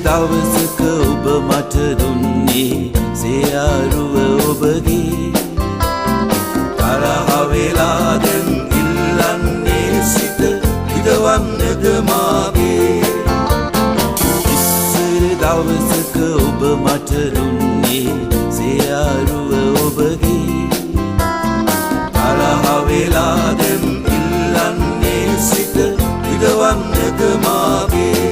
දවසක ඔබ මට දුන්නේ සේයාරුව ඔබගේ තරහ වෙලා දැන් ඉල්ලන්නේ සිත හිතවන්නද මාගේ ඉස්සර දවසක ඔබ මට දුන්නේ සේයාරුව ඔබගේ තරහ වෙලා දැන් ඉල්ලන්නේ සිත හිතවන්නද මාගේ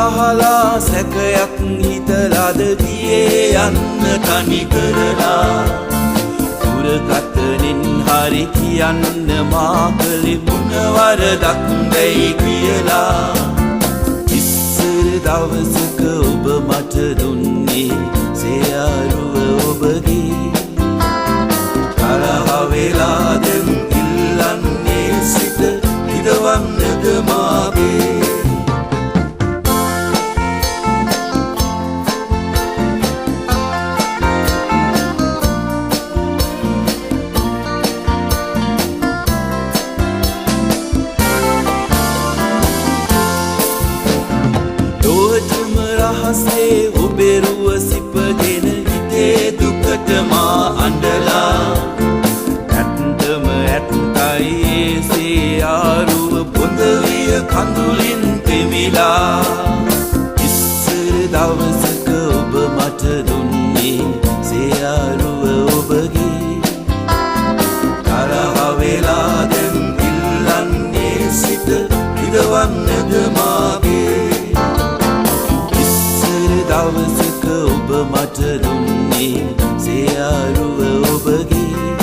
අහලා සැකයක් හිතලාද ගියේ යන්න තනි කරලා දුරකථනින් හරි කියන්න මා කලේ මොන වරදක් දැයි කියලා ඉස්සර දවසක ඔබ මට දුන්නේ සේයාරුව ඔබගේ තරහ වෙලා දැන් ඉල්ලන්නේ සිත හිතවන්නද මාගේ රහසේ ඔබෙරුව සිපගෙන හිතේ දුකට මා අඬලා ඇත්තම ඇත්තයි සේයාරුව පොඳ විය කඳුලින් තෙමිලා ඉස්සර දවසක ඔබ මට දුන්නේ සේයාරුව ඔබගේ තරහ වෙලා දැන් ඉල්ලන්නේ සිත හිතවන්නද මාගේ දවසක ඔබ මට දුන්නේ සේයාරුව ඔබගේ